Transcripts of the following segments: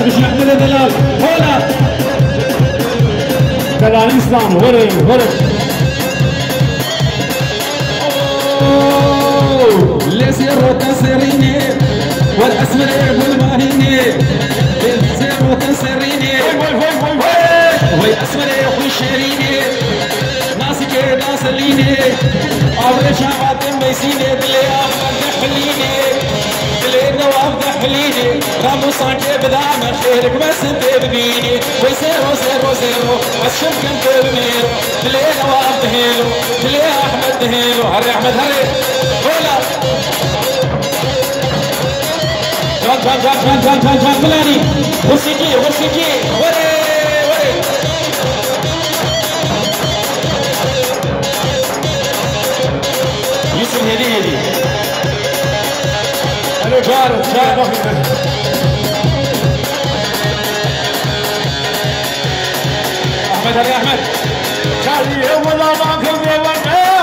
هربش أحمد دلال هنا دلال إسلام ورد لسيرو تسريني والأسمر والماهيني لسيرو تسريني وي أسمر وي شيريني ناسي كده سليني أول شعبات ميسيني دلي أفضل دحليني دلي نواف دحليني رامو صانكي بدا من خيرك بس بيبنيني ويسيرو سيرو سيرو بس شمكن تبنيرو دلي نواف دهيلو دلي أحمد دهيلو هري أحمد هري هولا جان فلاني وسيكي وري يوسف هدي الو جار احمد هري احمد شادي ولا معكم يا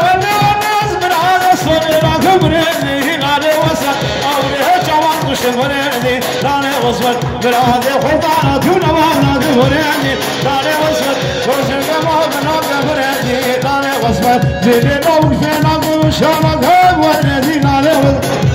والناس من هذا الصبر معكم رزقي على وسط اولي جوان وشمرني لاني وصلت برادي خطانه ونوانا دورني لاني وصلت وشم ما بنا برادي لاني وصلت زيد موجنا وشامك ورني لاني وصلت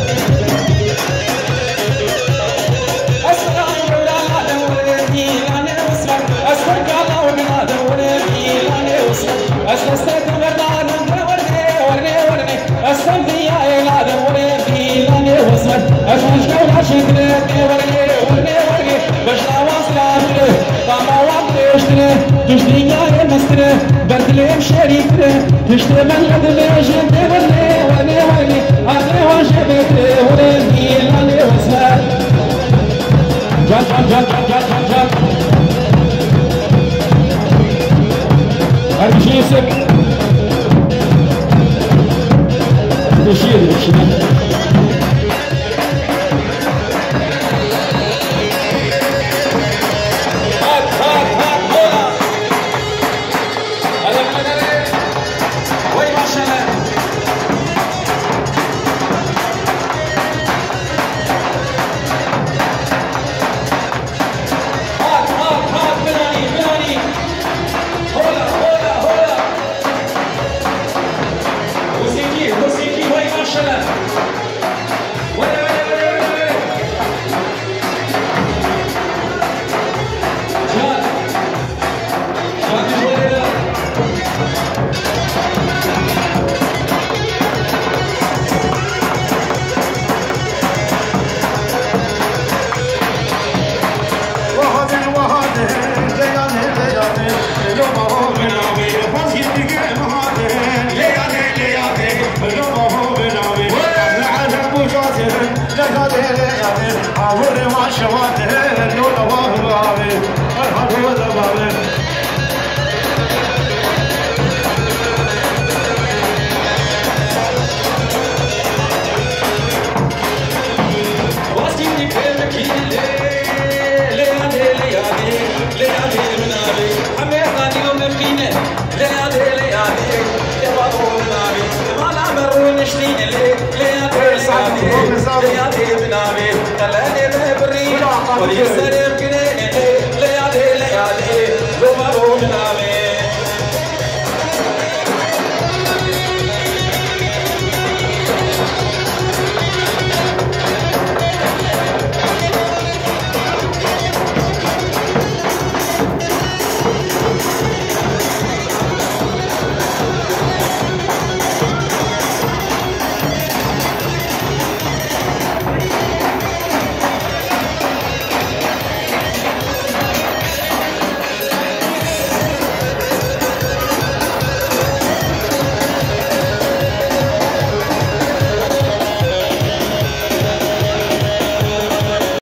تشتري يا مستر بدلي شريكه تشتري من بدلي جنبي ولي انا وجبت ولي انا وسمع جان هرشي يسك تشيل What do you say?